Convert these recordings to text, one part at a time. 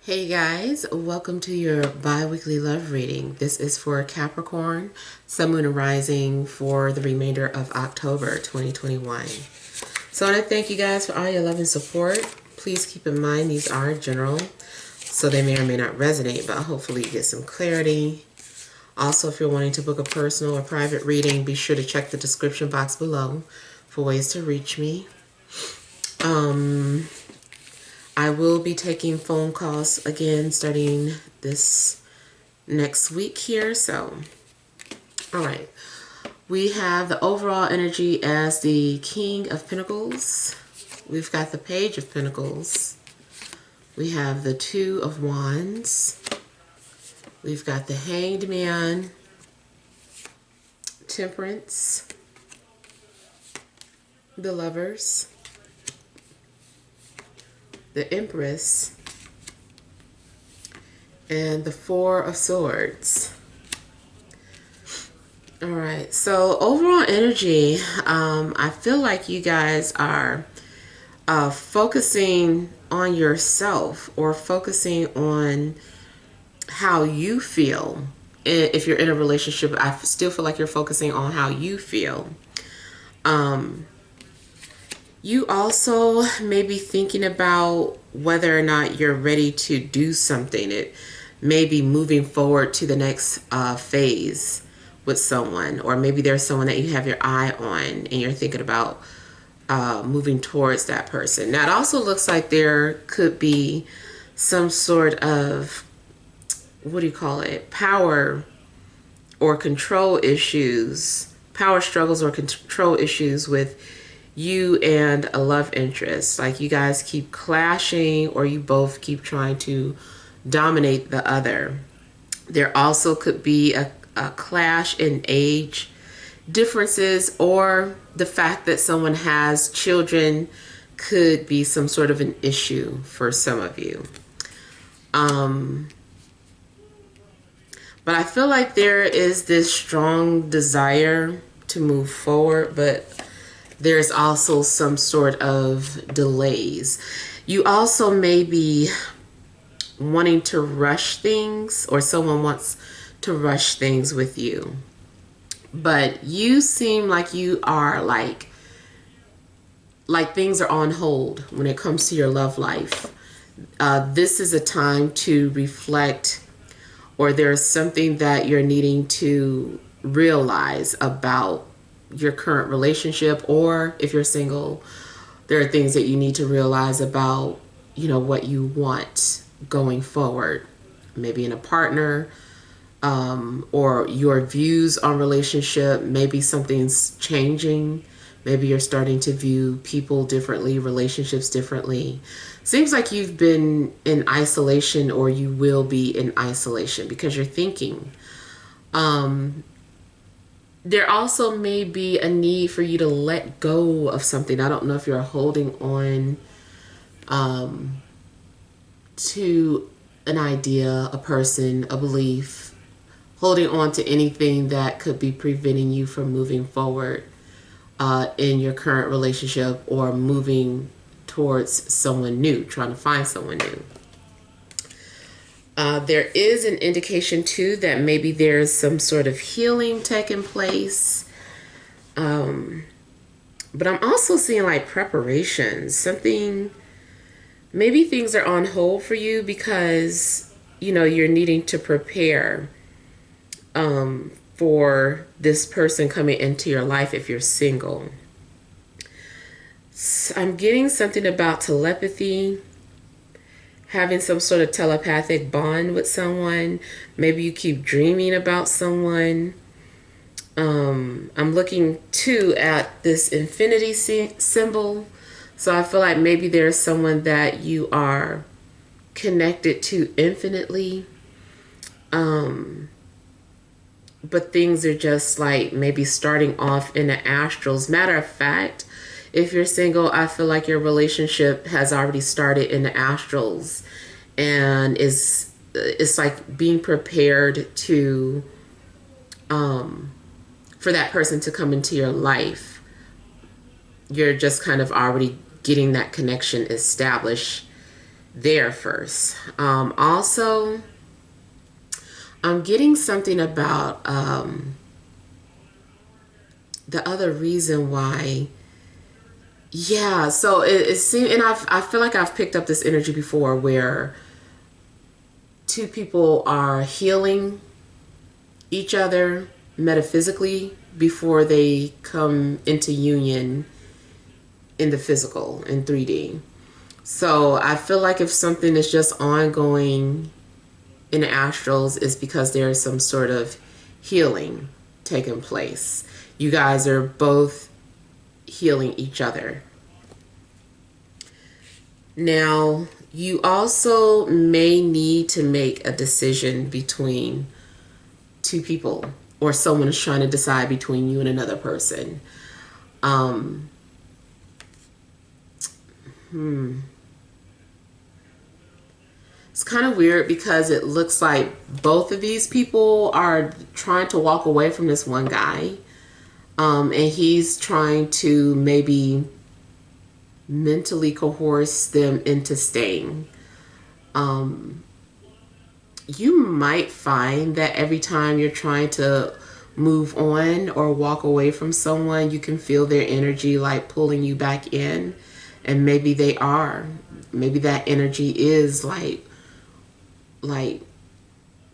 Hey guys, welcome to your bi-weekly love reading. This is for Capricorn, Sun, Moon, and Rising for the remainder of October 2021. So I want to thank you guys for all your love and support. Please keep in mind these are general, so they may or may not resonate, but hopefully you get some clarity. Also, if you're wanting to book a personal or private reading, be sure to check the description box below for ways to reach me. I will be taking phone calls again starting this next week here. So, all right. We have the overall energy as the King of Pentacles. We've got the Page of Pentacles. We have the Two of Wands. We've got the Hanged Man, Temperance, the Lovers, the Empress, and the Four of Swords. All right, so overall energy, I feel like you guys are focusing on yourself or focusing on how you feel. If you're in a relationship, I still feel like you're focusing on how you feel. You also may be thinking about whether or not you're ready to do something. It may be moving forward to the next phase with someone, or maybe there's someone that you have your eye on and you're thinking about moving towards that person. Now, it also looks like there could be some sort of, what do you call it, power or control issues, power struggles or control issues with you and a love interest. Like you guys keep clashing, or you both keep trying to dominate the other. There also could be a clash in age differences, or the fact that someone has children could be some sort of an issue for some of you. But I feel like there is this strong desire to move forward, but there's also some sort of delays. You also may be wanting to rush things, or someone wants to rush things with you. But you seem like you are like things are on hold when it comes to your love life. This is a time to reflect, or there's something that you're needing to realize about your current relationship, or if you're single, there are things that you need to realize about, you know, what you want going forward, maybe in a partner, or your views on relationship. Maybe something's changing. Maybe you're starting to view people differently, relationships differently. Seems like you've been in isolation, or you will be in isolation because you're thinking. There also may be a need for you to let go of something. I don't know if you're holding on to an idea, a person, a belief, holding on to anything that could be preventing you from moving forward in your current relationship, or moving towards someone new, trying to find someone new. There is an indication too that maybe there's some sort of healing taking place. But I'm also seeing like preparations, something, maybe things are on hold for you because, you know, you're needing to prepare for this person coming into your life if you're single. I'm getting something about telepathy, having some sort of telepathic bond with someone. Maybe you keep dreaming about someone. I'm looking too at this infinity symbol. So I feel like maybe there's someone that you are connected to infinitely. But things are just like maybe starting off in the astrals. Matter of fact, if you're single, I feel like your relationship has already started in the astrals, and it's like being prepared to for that person to come into your life. You're just kind of already getting that connection established there first. Also, I'm getting something about the other reason why. Yeah, so it seems, and I feel like I've picked up this energy before where two people are healing each other metaphysically before they come into union in the physical, in 3D. So I feel like if something is just ongoing in the astrals, it's because there's some sort of healing taking place. You guys are both healing each other. Now, you also may need to make a decision between two people, or someone is trying to decide between you and another person. Um, It's kind of weird because it looks like both of these people are trying to walk away from this one guy. And he's trying to maybe mentally coerce them into staying. You might find that every time you're trying to move on or walk away from someone, you can feel their energy like pulling you back in. And maybe they are. Maybe that energy is like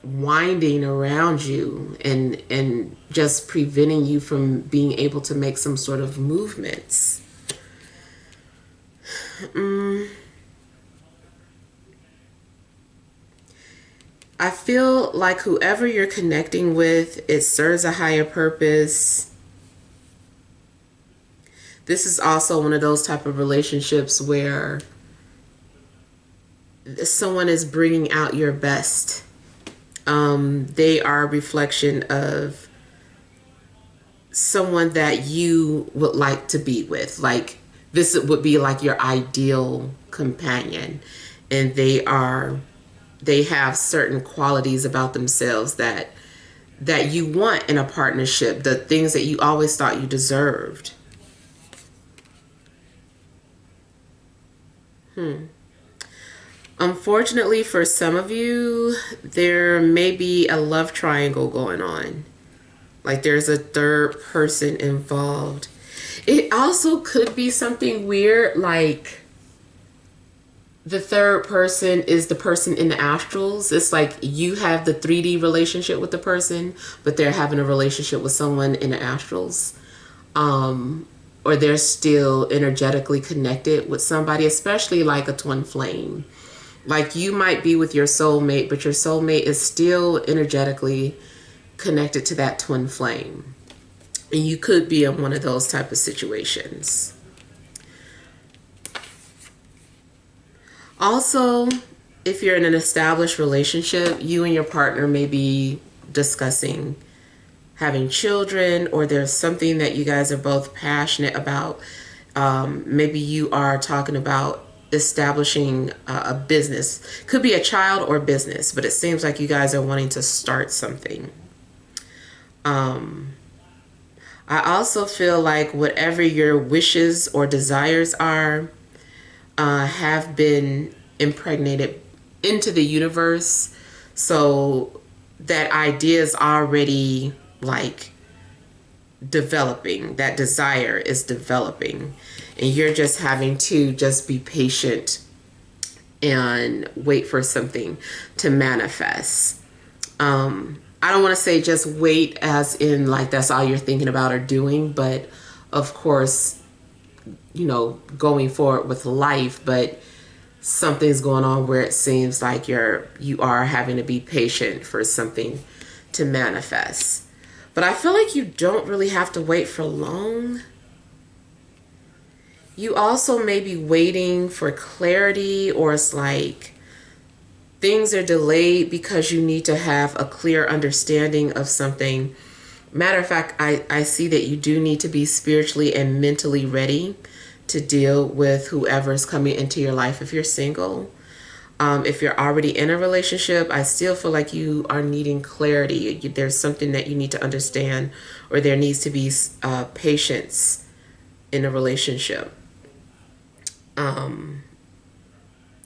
winding around you and just preventing you from being able to make some sort of movements. I feel like whoever you're connecting with, it serves a higher purpose. This is also one of those type of relationships where someone is bringing out your best. They are a reflection of someone that you would like to be with. Like, this would be like your ideal companion. And they have certain qualities about themselves that you want in a partnership, the things that you always thought you deserved. Unfortunately for some of you, there may be a love triangle going on. Like there's a third person involved. It also could be something weird, like the third person is the person in the astrals. It's like you have the 3D relationship with the person, but they're having a relationship with someone in the astrals. Or they're still energetically connected with somebody, especially like a twin flame. Like you might be with your soulmate, but your soulmate is still energetically connected to that twin flame. And you could be in one of those type of situations. Also, if you're in an established relationship, you and your partner may be discussing having children, or there's something that you guys are both passionate about. Maybe you are talking about establishing a business. Could be a child or business, but it seems like you guys are wanting to start something. I also feel like whatever your wishes or desires are have been impregnated into the universe, so that idea is already like developing. That desire is developing, and you're just having to just be patient and wait for something to manifest. I don't want to say just wait as in like that's all you're thinking about or doing, but of course, going forward with life, but something's going on where it seems like you are having to be patient for something to manifest. But I feel like you don't really have to wait for long. You also may be waiting for clarity, or it's like things are delayed because you need to have a clear understanding of something. Matter of fact, I see that you do need to be spiritually and mentally ready to deal with whoever's coming into your life if you're single. If you're already in a relationship, I still feel like you are needing clarity. There's something that you need to understand, or there needs to be patience in a relationship.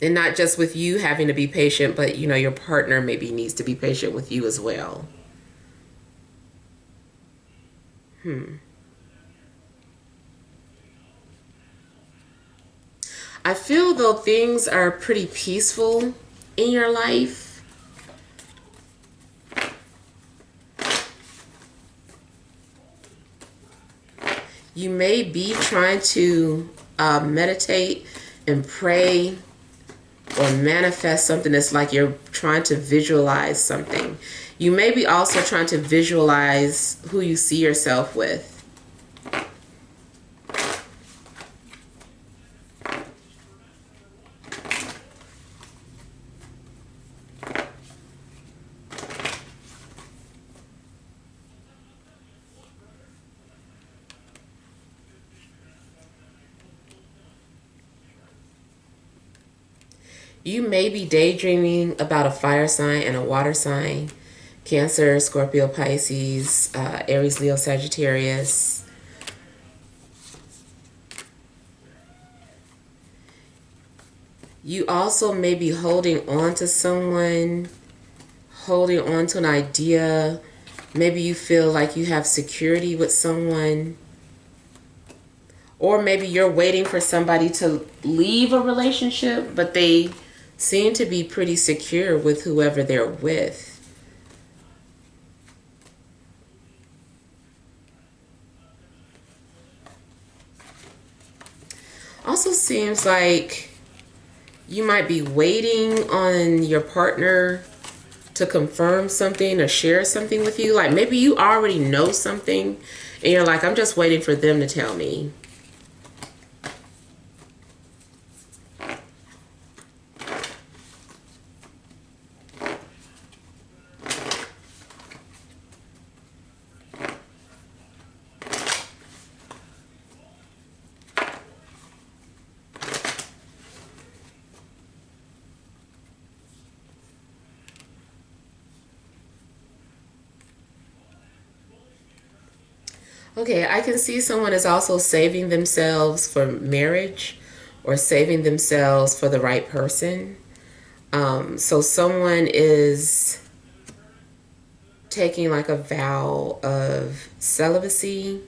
And not just with you having to be patient, but you know, your partner maybe needs to be patient with you as well. I feel though things are pretty peaceful in your life. You may be trying to meditate and pray or manifest something. That's like you're trying to visualize something. You may be also trying to visualize who you see yourself with. You may be daydreaming about a fire sign and a water sign. Cancer, Scorpio, Pisces, Aries, Leo, Sagittarius. You also may be holding on to someone, holding on to an idea. Maybe you feel like you have security with someone. Or maybe you're waiting for somebody to leave a relationship, but they seem to be pretty secure with whoever they're with. Also seems like you might be waiting on your partner to confirm something or share something with you. Like maybe you already know something and you're like, I'm just waiting for them to tell me. Okay, I can see someone is also saving themselves for marriage or saving themselves for the right person. So someone is taking like a vow of celibacy.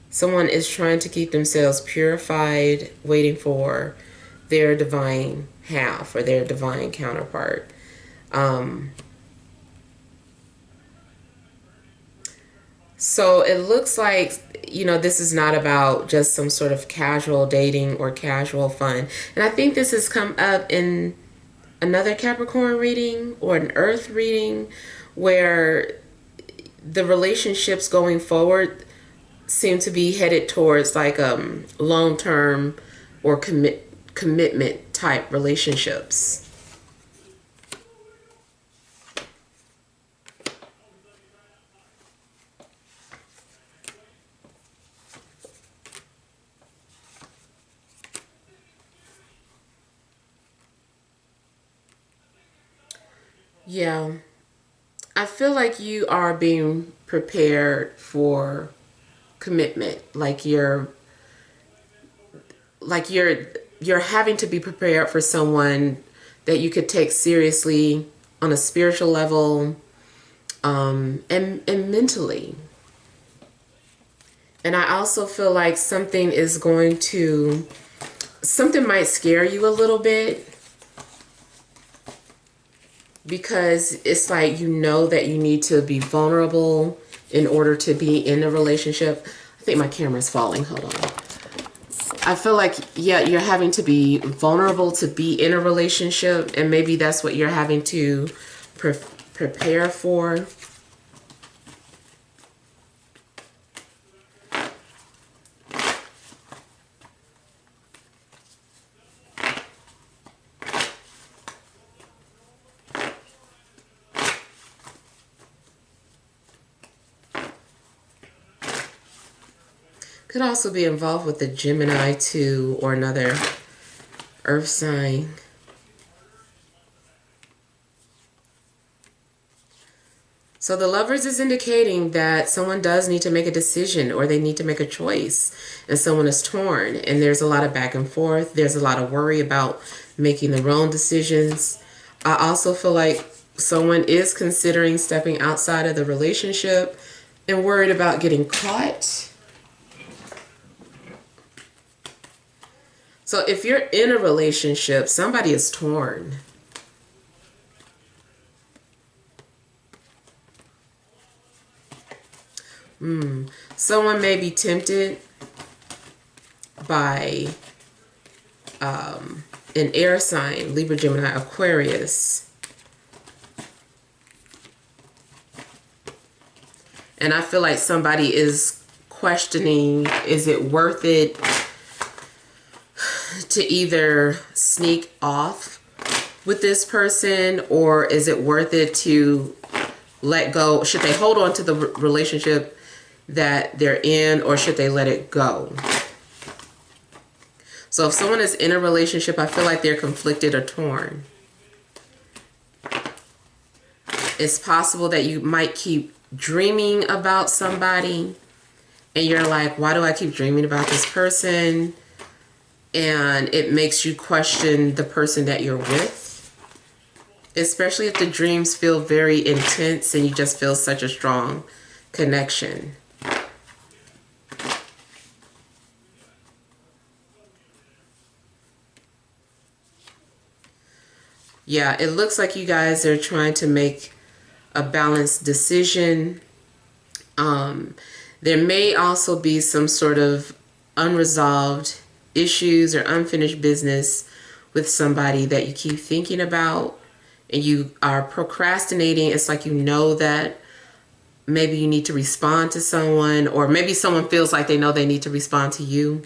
Someone is trying to keep themselves purified, waiting for their divine half or their divine counterpart. So it looks like, you know, this is not about just some sort of casual dating or casual fun. And I think this has come up in another Capricorn reading or an Earth reading where the relationships going forward seem to be headed towards like long-term or commitment type relationships. Yeah, I feel like you are being prepared for commitment. Like you're having to be prepared for someone that you could take seriously on a spiritual level, and mentally. And I also feel like something might scare you a little bit because it's like you know that you need to be vulnerable in order to be in a relationship. I think my camera's falling. Hold on. I feel like, yeah, you're having to be vulnerable to be in a relationship, and maybe that's what you're having to prepare for. Could also be involved with the Gemini too, or another earth sign. So the Lovers is indicating that someone does need to make a decision or they need to make a choice, and someone is torn, and there's a lot of back and forth. There's a lot of worry about making the wrong decisions. I also feel like someone is considering stepping outside of the relationship and worried about getting caught. So if you're in a relationship, somebody is torn. Someone may be tempted by an air sign, Libra, Gemini, Aquarius. And I feel like somebody is questioning, is it worth it to either sneak off with this person, or is it worth it to let go? Should they hold on to the relationship that they're in, or should they let it go? So if someone is in a relationship, I feel like they're conflicted or torn. It's possible that you might keep dreaming about somebody and you're like, why do I keep dreaming about this person? And it makes you question the person that you're with, especially if the dreams feel very intense and you just feel such a strong connection. Yeah, it looks like you guys are trying to make a balanced decision. There may also be some sort of unresolved issues or unfinished business with somebody that you keep thinking about and you are procrastinating. It's like you know that maybe you need to respond to someone, or maybe someone feels like they know they need to respond to you.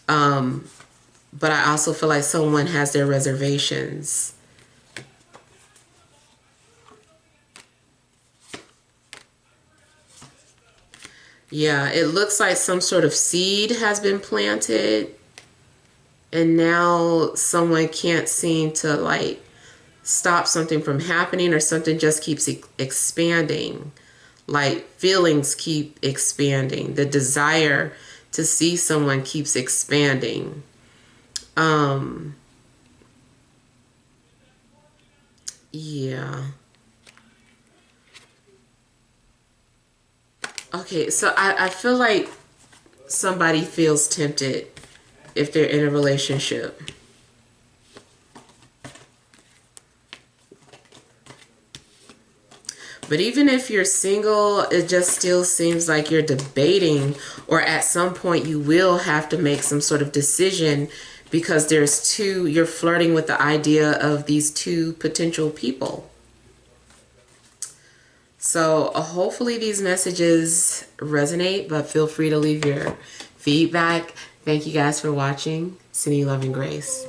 But I also feel like someone has their reservations. Yeah, it looks like some sort of seed has been planted and now someone can't seem to like stop something from happening, or something just keeps expanding. Like feelings keep expanding. The desire to see someone keeps expanding. Yeah. Okay, so I feel like somebody feels tempted if they're in a relationship. But even if you're single, it just still seems like you're debating, or at some point you will have to make some sort of decision, because you're flirting with the idea of these two potential people. So hopefully these messages resonate, but feel free to leave your feedback. Thank you guys for watching. Sending you love and grace.